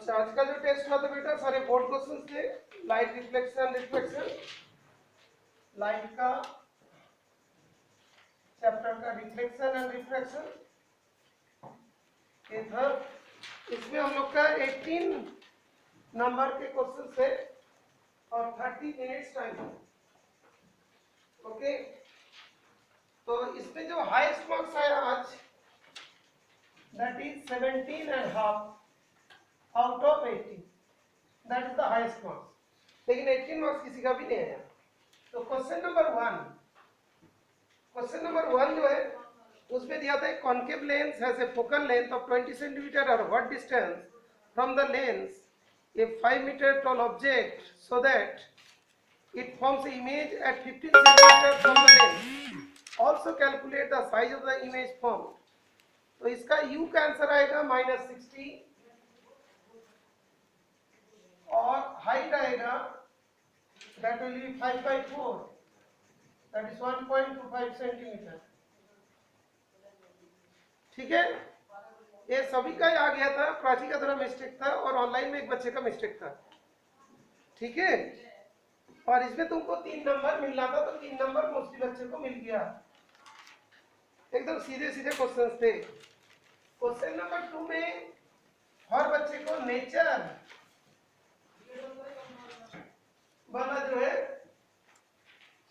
अच्छा, आज का जो टेस्ट हुआ था बेटा सारे बोर्ड क्वेश्चन थे। लाइट रिफ्लेक्शन रिफ्लेक्शन, लाइट का चैप्टर का रिफ्लेक्शन एंड रिफ्रैक्शन ये था। इसमें हम लोग का 18 नंबर के क्वेश्चन थे और 30 मिनट्स टाइम। ओके, तो इसमें जो हाईएस्ट मार्क्स आया आज that is 17.5 out of 80, that is the highest marks. लेकिन 18 मार्क्स किसी का भी नहीं आया। तो क्वेश्चन नंबर वन जो है उसमें दिया था concave lens has a focal length of 20 centimetre और what distance from the lens a 5 metre tall object so that it forms an image at 15 centimeter from the lens. Also calculate the size of the image formed. तो इसका u का answer आएगा -60 और height आएगा that will be 5/4, that is 1.25 centimetre. ठीक है, ये सभी का आ गया था। प्राची का थोड़ा मिस्टेक था और ऑनलाइन में एक बच्चे का मिस्टेक था। ठीक है, और इसमें तुमको 3 नंबर मिलना था तो 3 नंबर मोस्टली बच्चे को मिल गया। एकदम सीधे सीधे क्वेश्चन थे। क्वेश्चन नंबर 2 में हर बच्चे को नेचर वाला जो है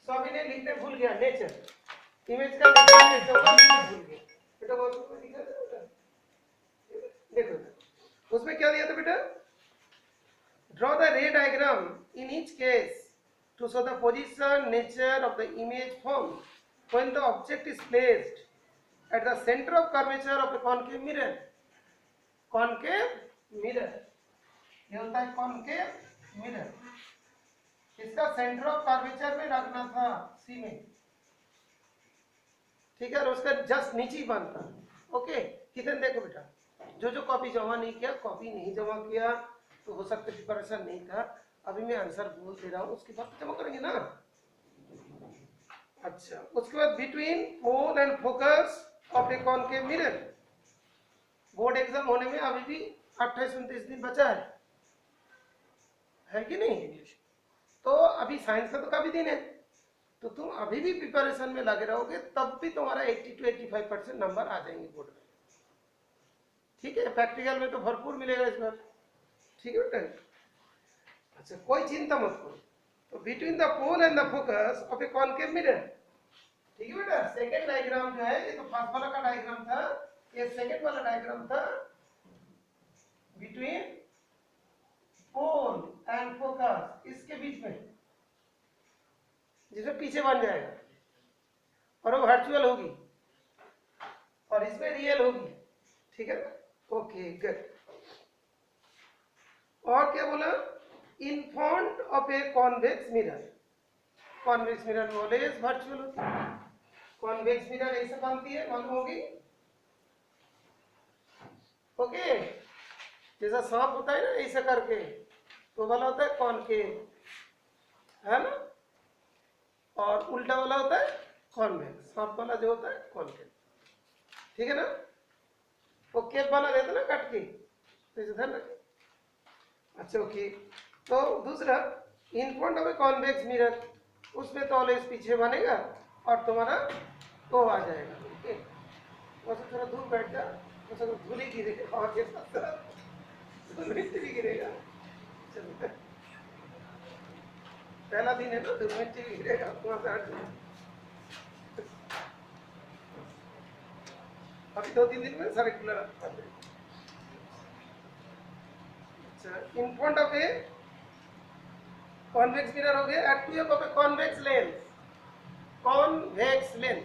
सभी ने लिखने भूल गया। नेचर इमेज का नेचर भूल गया बेटा। बहुत लिखा था देखो उसमें क्या दिया था बेटा, ड्रॉ द रे diagram in each case to show the position, nature of the image formed when the object is placed at the center of curvature of a concave mirror. Concave mirror, ये होता है concave mirror। इसका centre of curvature में रखना था सी में। ठीक है, और उसका जस्ट नीचे ही बनता। ओके, कितने देखो बेटा, जो कॉपी जमा नहीं किया, कॉपी नहीं जमा किया तो हो सकता है प्रिपरेशन नहीं था। अभी मैं आंसर बोल दे रहा हूँ, उसके बाद जमा करेंगे ना। अच्छा, उसके बाद between pole and focus of a concave mirror. Board exam होने में अभी भी 28-29 दिन बचा है कि नहीं? तो अभी साइंस का तो काफी दिन है, तो तुम अभी भी प्रिपरेशन में लगे रहोगे तब भी तुम्हारा 80 to 85% नंबर आ जाएंगे बोर्ड में। ठीक है, प्रैक्टिकल में तो भरपूर मिलेगा इस बार। ठीक है बेटा, अच्छा कोई चिंता मत करो। तो between the pole and the focus of a concave mirror. ठीक है बेटा, सेकंड डायग्राम जो है, ये तो फर्स्ट वाला का डायग्राम था, ये सेकंड वाला डायग्राम था। बिटवीन पोल एंड फोकस, इसके बीच में जिसमें पीछे बन जाएगा और वो वर्चुअल होगी और इसमें रियल होगी। ठीक है ना? Okay good. और क्या बोला, इन front of a convex mirror. Convex mirror always virtual होती है। कॉन्वेक्स मिरर ऐसे बनती है, मालूम होगी। ओके, जैसा सांप होता है ना ऐसा करके, तो वाला होता है कॉनकेव, है ना, और उल्टा वाला होता है कॉन्वेक्स। सांप वाला जो होता है कॉनकेव। ठीक है ना, वो केव बना रहता है ना कट के, तो इसे ध्यान रखें। अच्छा ओके, तो दूसरा इन front of a convex mirror, उसमें तो ऑलवेज पीछे बनेगा और तुम्हारा तो आ जाएगा। ओके, वैसे थोड़ा दूर बैठ जा, वैसे तो धूल ही गिरेगा और के साथ मिट्टी भी गिरेगा। चलो पहला दिन है ना, धूल मिट्टी भी गिरेगा, वहाँ से हट जाए। अभी 2-3 दिन में सारे कूलर आ जाए। अच्छा, in front of a convex mirror हो गया, at two of a convex lens. Convex lens,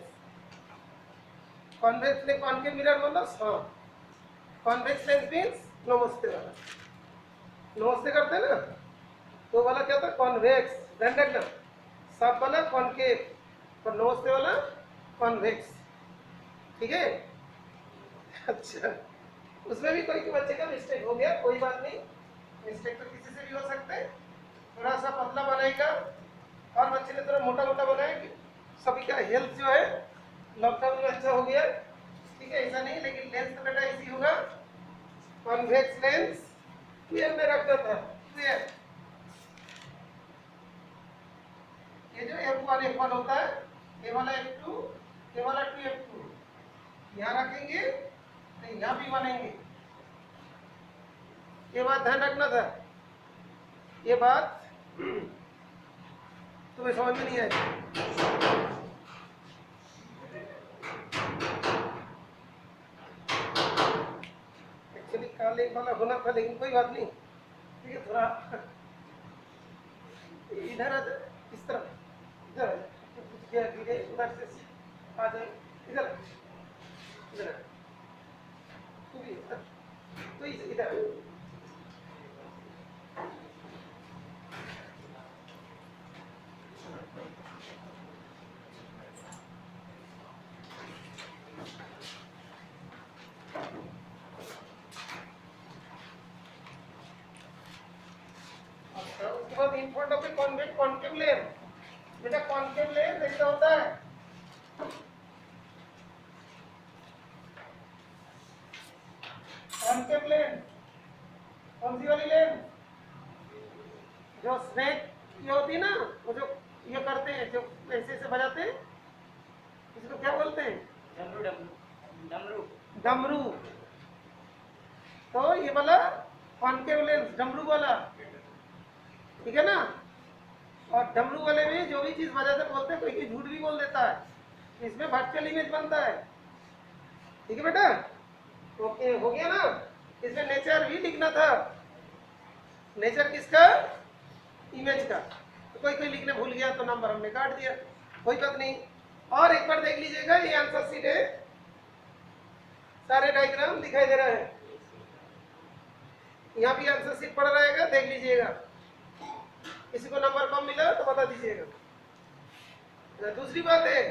convex lens, concave mirror बोलो। हाँ, कॉन्वेक्स लेंस मींस नमस्ते वाला, नमस्ते करते हैं ना, तो वाला क्या था कॉन्वेक्स। ध्यान रखना, सब वाला कॉनकेव और नमस्ते वाला कॉन्वेक्स। ठीक है, अच्छा उसमें भी कोई बच्चे का मिस्टेक हो गया, कोई बात नहीं, मिस्टेक तो किसी से भी हो सकता है। थोड़ा सा पतला बनाएगा और बच्चे ने थोड़ा मोटा मोटा बनाया कि सभी का हेल्थ जो है लॉकडाउन में अच्छा हो गया। ठीक है, ऐसा नहीं, लेकिन लेंस तो बेटा ऐसी होगा, कॉन्वेक्स लेंस 12 में रखता था 12। ये जो F1 F1 होता है, ये वाला F2, ये वाला 2F2 यहाँ रखेंगे तो यहाँ भी बनेंगे। ये बात ध्यान रखना था, ये बात तुम्हें समझ में नहीं आई। एक्चुअली काले वाला होना था, लेकिन कोई बात नहीं, ठीक है। थोड़ा इधर आ जाए, इस तरफ इधर आ जाए, धीरे उधर से आ जाए, इधर इधर तू भी तो इधर। उसके बाद इन front of a convex concave layer. बेटा कॉन्केव लेयर कैसा होता है? कॉन्केव लेयर कौन सी वाली लेयर? जो स्नेक ये होती है ना, वो जो ये करते हैं, जो ऐसे से बजाते हैं, इसको क्या बोलते हैं? डमरू। डमरू। तो ये वाला कॉन्केव लेंस डमरू वाला, ठीक है ना। और डमरू वाले में जो भी चीज बजाते बोलते हैं, कोई झूठ भी बोल देता है, इसमें वर्चुअल इमेज बनता है, ठीक है बेटा। ओके हो गया ना। इसमें नेचर भी लिखना था। नेचर किसका? इमेज का। तो कोई कोई लिखने भूल गया तो नंबर हमने काट दिया, कोई बात नहीं। और एक बार देख लीजिएगा, ये आंसर शीट है, सारे डायग्राम दिखाई दे रहा है। यहाँ भी आंसर शीट पड़ा रहेगा, देख लीजिएगा। किसी को नंबर कम मिला तो बता दीजिएगा। दूसरी बात है,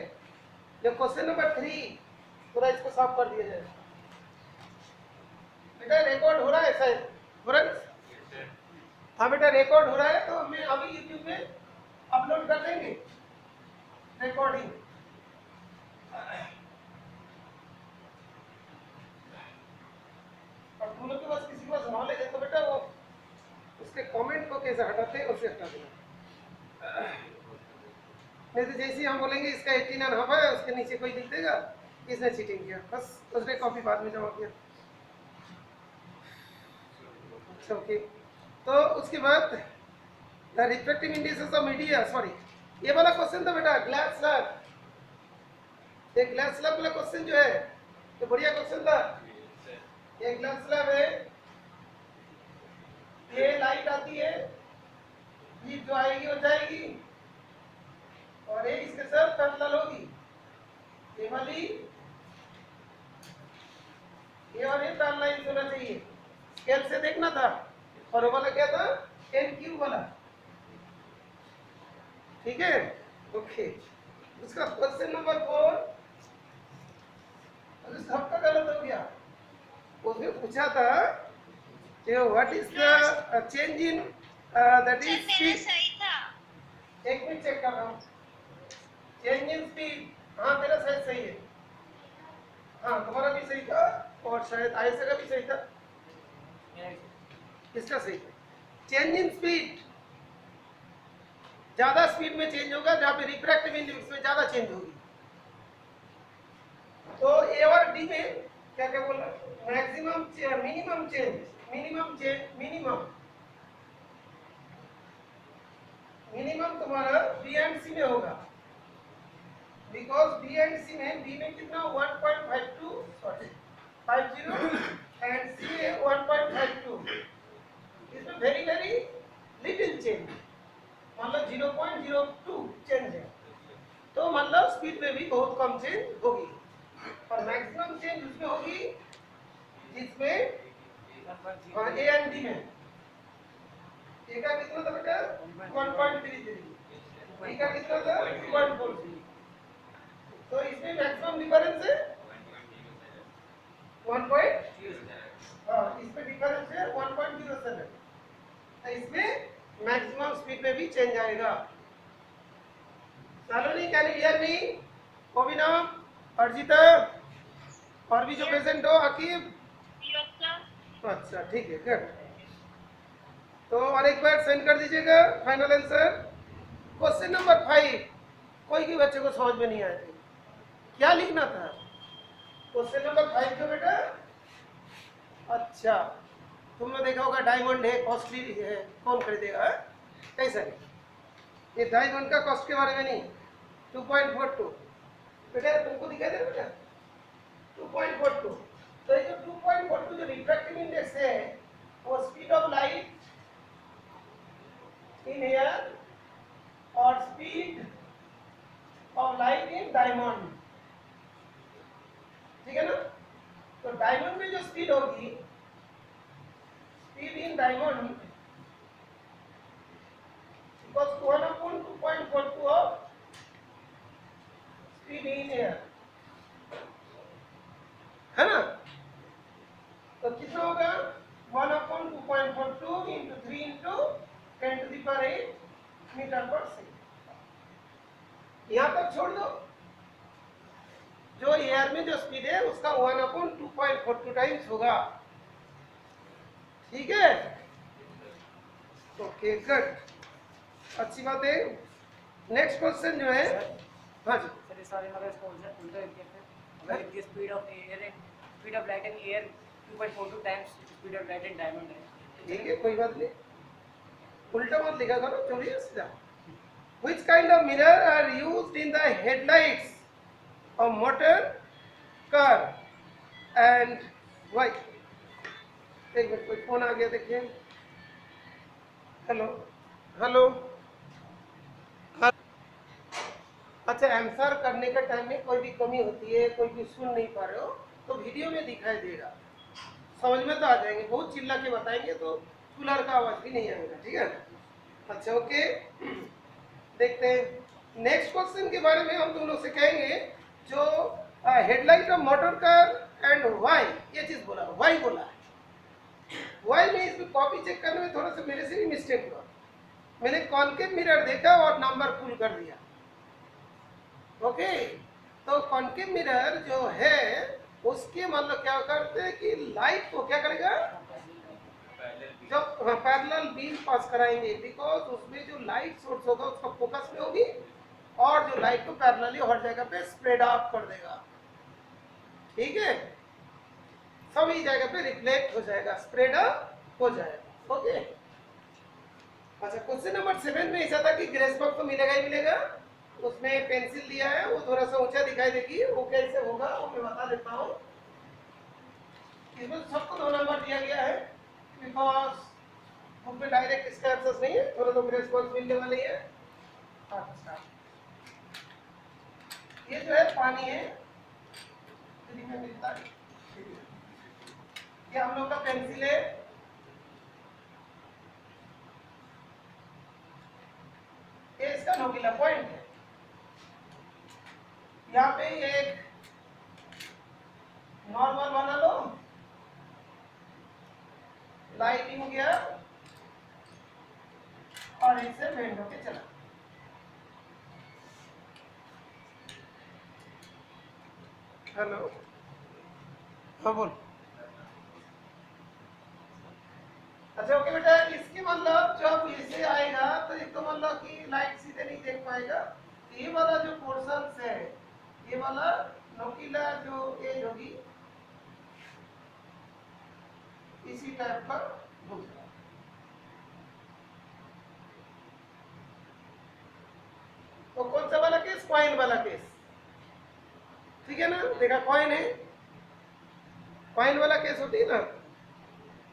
जब क्वेश्चन नंबर 3 पूरा इसको साफ कर दिया जाए। बेटा रिकॉर्ड हो रहा है शायद फ्रेंड्स? हाँ बेटा रिकॉर्ड हो रहा है, तो हमें अभी यूट्यूब में अपलोड कर देंगे रिकॉर्डिंग। और तुम लोग के पास किसी के पास नॉलेज है तो बेटा वो उसके कमेंट को कैसे हटाते हैं उसे हटा देना। नहीं तो जैसे हम बोलेंगे इसका 18.5 है, उसके नीचे कोई लिख देगा इसने चीटिंग किया, बस उसने कॉपी बाद में जमा किया। अच्छा ओके। तो उसके बाद the refractive indices of media, sorry ये वाला क्वेश्चन था बेटा ग्लास स्लैब। ये ग्लास स्लैब वाला क्वेश्चन जो है तो बढ़िया क्वेश्चन था। ये ग्लास स्लैब है, ये लाइट आती है, ये जो आएगी वो जाएगी, और ये इसके साथ पैरेलल होगी। ये वाली ये और ये पैरेलल लाइन होना चाहिए, स्केल से देखना था। और वो वाला क्या था? NQ वाला, ठीक है। ओके उसका क्वेश्चन नंबर 4 सबका गलत हो गया। उसमें पूछा था what is the change in that is speed. एक मिनट चेक कर रहा हूँ। चेंज इन स्पीड, हाँ मेरा शायद सही है, हाँ तुम्हारा भी सही था, और शायद आयशा का भी सही था, इसका सही था। चेंज इन स्पीड, ज्यादा स्पीड में चेंज होगा जहाँ पे रिफ्रैक्टिव इंडेक्स में ज्यादा चेंज होगी। तो ए और डी में क्या क्या बोला? मैक्सिमम मिनिमम चेंज, मिनिमम तुम्हारा बी एंड सी में होगा, बिकॉज बी एंड सी में, बी में कितना 1.52 सॉरी 50 एंड सी में 1.52, इसमें वेरी वेरी लिटिल चेंज, मतलब 0.02 चेंज है। तो मतलब स्पीड में भी बहुत कम चेंज होगी, और मैक्सिमम चेंज उसमें होगी जिसमें ए एंड डी में। ए का कितना था बेटा? 1.33, बी का कितना था? 2.43। तो इसमें मैक्सिमम डिफरेंस है 1. हाँ इसमें डिफरेंस है 1.07। तो इसमें मैक्सिमम स्पीड में भी चेंज आएगा। Saloni can you hear me? Obina, Arjita, और भी जो पेशेंट हो, अकीब। अच्छा ठीक है, गुड। तो और एक बार सेंड कर दीजिएगा फाइनल आंसर। क्वेश्चन नंबर 5 कोई भी बच्चे को समझ में नहीं आया था, क्या लिखना था क्वेश्चन नंबर 5 का बेटा? अच्छा, तुमने देखा होगा डायमंड है, कॉस्टली है, कौन खरीदेगा? कैसा है ये डायमंड का कॉस्ट के बारे में नहीं। 2.42 बेटा तुमको दिखाई दे रहा बेटा 2.42। तो ये जो 2.42 जो रिफ्रैक्टिव इंडेक्स है वो speed of light in air और speed of light in diamond, ठीक है ना? तो डायमंड में जो स्पीड होगी, speed in diamond equals to 1/2.42 of speed in air, है ना? तो कितना होगा 1/2.42 इंटू 3 इंटू 10⁸ मीटर पर सेकेंड। यहां तक छोड़ दो, जो एयर में जो स्पीड है उसका 1/2.42 टाइम्स होगा, ठीक है? ओके गुड, अच्छी बात है। नेक्स्ट क्वेश्चन जो है, हाँ जी सर इस वाले में इसको उल्टा लिख के अगर इनकी speed of light in air 2.42 times speed of light in diamond है, ठीक है कोई बात नहीं, उल्टा मत लिखा करो, चलिए सीधा। Which kind of mirror are used in the headlights of motor car and why? एक मिनट, कोई फोन आ गया देखिए। हेलो हेलो, अच्छा आंसर करने के टाइम में कोई भी कमी होती है, कोई भी सुन नहीं पा रहे हो तो वीडियो में दिखाई देगा, समझ में तो आ जाएंगे। बहुत चिल्ला के बताएंगे तो कूलर का आवाज भी नहीं आएगा, ठीक है? अच्छा ओके, देखते हैं नेक्स्ट क्वेश्चन के बारे में। हम तुम लोग से कहेंगे जो headlight of motor car and why, ये चीज बोला, वाई बोला है। वाई में इसमें कॉपी चेक करने में थोड़ा सा मेरे से भी मिस्टेक हुआ, मैंने कॉन्केव मिरर देखा और नंबर फुल कर दिया। ओके, तो कॉन्केव मिरर जो है उसके मतलब क्या करते हैं कि लाइट को क्या करेगा, जब पैरेलल बीम पास कराएंगे, बिकॉज उसमें जो लाइट सोर्स होगा उसका फोकस में होगी और जो लाइट को पैरेलली हर जगह पे स्प्रेड आउट कर देगा, ठीक है? सभी जगह पे रिफ्लेक्ट हो जाएगा, स्प्रेड आउट हो जाएगा। ओके, अच्छा क्वेश्चन नंबर 7 में ऐसा था कि ग्रेस बॉक्स तो मिलेगा ही मिलेगा, उसमें पेंसिल दिया है, वो थोड़ा सा ऊंचा दिखाई देगी, वो कैसे होगा वो मैं बता देता हूँ। इसमें सबको 2 नंबर दिया गया है बिकॉज बुक में डायरेक्ट इसका आंसर नहीं है, थोड़ा तो ग्रेस बॉक्स मिलने वाली है। अच्छा, ये जो है पानी है, फ्री में मिलता है, ये हम लोग का पेंसिल है, ये इसका नोकीला पॉइंट है। यहाँ पे एक नॉर्मल बना लो, लाइटिंग हो गया और इससे बेंड होके चला। हेलो, हाँ बोल। अच्छा ओके बेटा, इसके मतलब जब इसे आएगा तो एक तो मतलब कि लाइट सीधे नहीं देख पाएगा, ये वाला जो पोर्शन है, ये वाला नोकीला जो एज होगी इसी टाइप का होगा। तो कौन सा वाला केस? कॉइन वाला केस, ठीक है ना? देखा कॉइन है, कॉइन वाला केस होती है ना,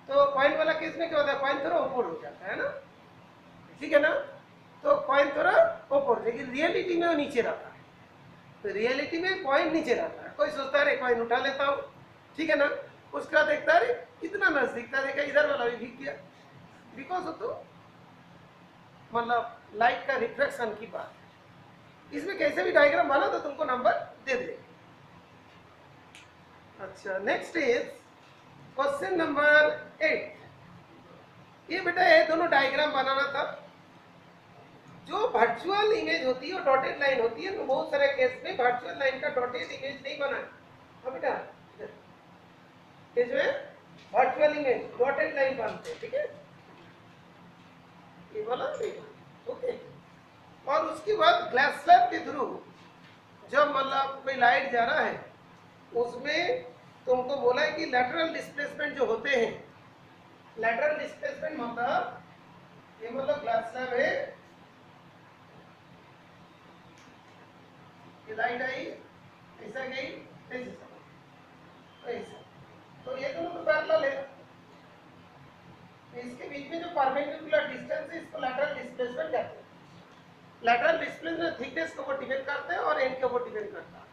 तो कॉइन वाला केस में क्या होता है, कॉइन थोड़ा ऊपर हो जाता है ना, ठीक है ना? तो कॉइन थोड़ा ऊपर, लेकिन रियलिटी में वो नीचे रहता है। तो रियलिटी में कॉइन नीचे रहता है, कोई सोचता है कॉइन उठा लेता हूँ, ठीक है ना? उसका देखता है इतना नजदीक था, देखा इधर वाला भी भीग गया, बिकॉज तो मतलब लाइट का रिफ्लेक्शन की बात है। इसमें कैसे भी डायग्राम बना तो तुमको नंबर दे दे। अच्छा नेक्स्ट इज क्वेश्चन नंबर 8। ये बेटा ये दोनों डायग्राम बनाना था। जो वर्चुअल इमेज होती है वो डॉटेड लाइन होती है, तो बहुत सारे केस में वर्चुअल लाइन का डॉटेड इमेज नहीं बना। हाँ बेटा, ये जो है वर्चुअल इमेज डॉटेड लाइन बनते हैं, ठीक है? ये वाला नहीं वाला। ओके, और उसके बाद ग्लास स्लैब के थ्रू जब मतलब कोई लाइट जा रहा है उसमें तुमको बोला है कि लैटरल डिस्प्लेसमेंट जो होते हैं, लैटरल डिस्प्लेसमेंट मतलब ये मतलब ग्लास स्लैब है, ये लाइट आई ऐसा गई ऐसा, तो ये दोनों तो पैरेलल है, इसके बीच में जो परपेंडिकुलर डिस्टेंस है इसको लैटरल डिस्प्लेसमेंट कहते हैं। लैटरल डिस्प्लेसमेंट थिकनेस के ऊपर डिपेंड करते हैं और एंड के ऊपर डिपेंड करता है,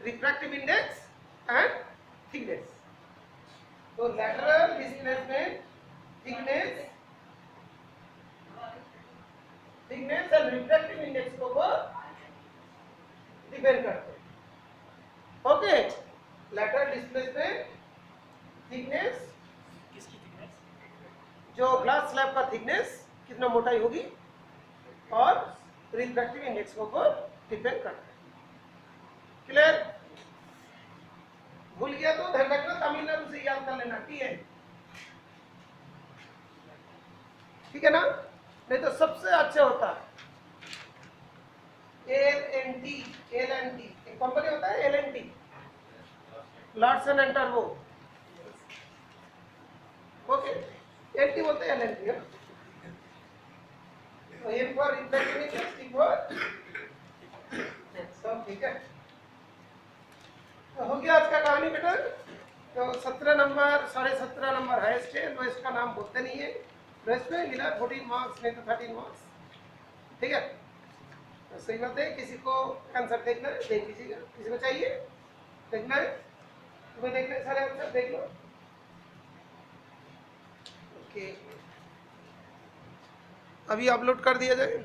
रिफ्रैक्टिव इंडेक्स एंड थिकनेस। तो lateral displacement thickness and refractive index के ऊपर डिपेंड करते हैं। ओके, लैटरल डिस्प्लेसमेंट थिकनेस, किसकी थिकनेस? जो ग्लास स्लैब का थिकनेस कितना मोटाई होगी, और रिफ्रैक्टिव इंडेक्स के ऊपर डिपेंड करता है। क्लियर? भूल गया तो ध्यान रखना, तमिलनाडु से याद कर लेना, ठीक है ना? नहीं तो सबसे अच्छा होता है LNT, एक कंपनी होता है LNT, लार्सन एंड टर्बो। ओके, LT बोलते हैं LNT, तो M for refractive index, T for सब ठीक है। तो हो गया आज का कहानी बेटा। तो 17 नंबर 17.5 नंबर हाईएस्ट है, लोएस्ट का नाम बोलते नहीं है, लोएस्ट में मिला 14 मार्क्स, नहीं तो 13 मार्क्स, ठीक है। तो सही बात है, किसी को आंसर देखना है देख लीजिएगा, किसी को चाहिए देखना है, तुम्हें देखना है सारे आंसर देख लो। ओके, अभी अपलोड कर दिया जाए।